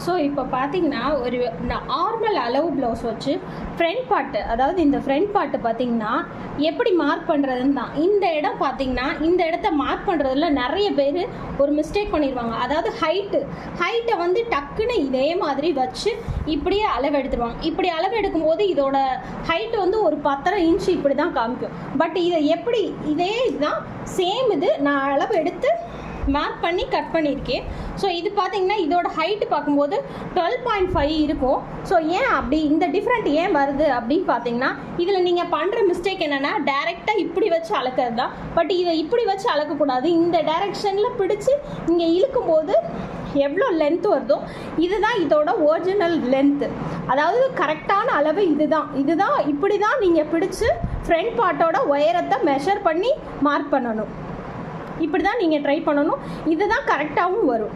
So இப்போ பார்த்தீங்கன்னா ஒரு நார்மல் அளவு ப்ளவுஸ் வச்சு ஃப்ரண்ட் பார்ட்டு, அதாவது இந்த ஃப்ரண்ட் பார்ட்டு பார்த்தீங்கன்னா எப்படி மார்க் பண்ணுறதுன்னு தான். இந்த இடம் பார்த்தீங்கன்னா இந்த இடத்த மார்க் பண்ணுறதுல நிறைய பேர் ஒரு மிஸ்டேக் பண்ணிடுவாங்க. அதாவது ஹைட்டை வந்து டக்குன்னு இதே மாதிரி வச்சு இப்படியே அளவு எடுத்துருவாங்க. இப்படி அளவு எடுக்கும்போது இதோட ஹைட் வந்து ஒரு 10.5 இன்ச்சு இப்படி தான் காமிக்கும். பட் இதை எப்படி இதே இதுதான் சேம் இது நான் அளவு எடுத்து மார்க் பண்ணி கட் பண்ணியிருக்கேன். ஸோ இது பார்த்தீங்கன்னா இதோட ஹைட்டு பார்க்கும்போது 12.5 இருக்கும். ஸோ ஏன் அப்படி இந்த டிஃப்ரெண்ட் ஏன் வருது அப்படின்னு பார்த்தீங்கன்னா, இதில் நீங்கள் பண்ணுற மிஸ்டேக் என்னென்னா டைரெக்டாக இப்படி வச்சு அளக்கிறது தான். பட் இதை இப்படி வச்சு அளக்கக்கூடாது. இந்த டைரெக்ஷனில் பிடிச்சி இங்கே இழுக்கும்போது எவ்வளோ லென்த் வருதோ இதுதான் இதோட ஒரிஜினல் லென்த்து. அதாவது கரெக்டான அளவு இதுதான் இப்படி தான் நீங்கள் பிடிச்சி ஃப்ரண்ட் பார்ட்டோட உயரத்தை மெஷர் பண்ணி மார்க் பண்ணணும். இப்படி தான் நீங்கள் ட்ரை பண்ணணும். இதுதான் கரெக்டாகவும் வரும்.